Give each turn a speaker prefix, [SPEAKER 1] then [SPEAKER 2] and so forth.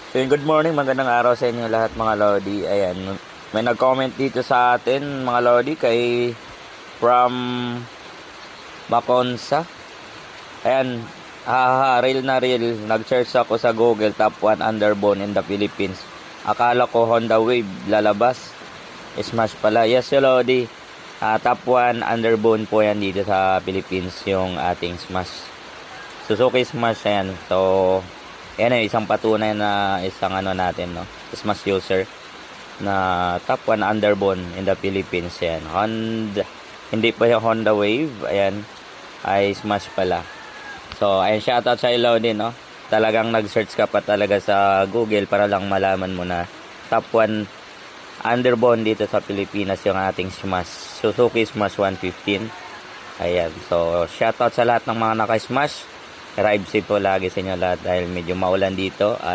[SPEAKER 1] So, good morning, magandang araw sa inyo lahat mga Lodi. Ayan, may nag-comment dito sa atin mga Lodi from Baconsa. Ayan, real na real. Nag-search ako sa Google, top 1 underbone in the Philippines. Akala ko Honda Wave lalabas. Smash pala. Yes, Lodi. Top 1 underbone po yan dito sa Philippines, yung ating Smash. Suzuki Smash, ayan. So, yan ay isang patunay na isang natin, no? Smash user na top 1 underbone in the Philippines yan. Honda, hindi pa yung Honda Wave, ayan, ay Smash pala. So, ayan, shoutout sa ilaw din, no? Talagang nag-search ka pa talaga sa Google para lang malaman mo na top 1 underbone dito sa Pilipinas yung ating Smash. Suzuki Smash 115. Ayan, so shoutout sa lahat ng mga naka-Smash. Drive safe po lagi sa inyo lahat dahil medyo maulan dito.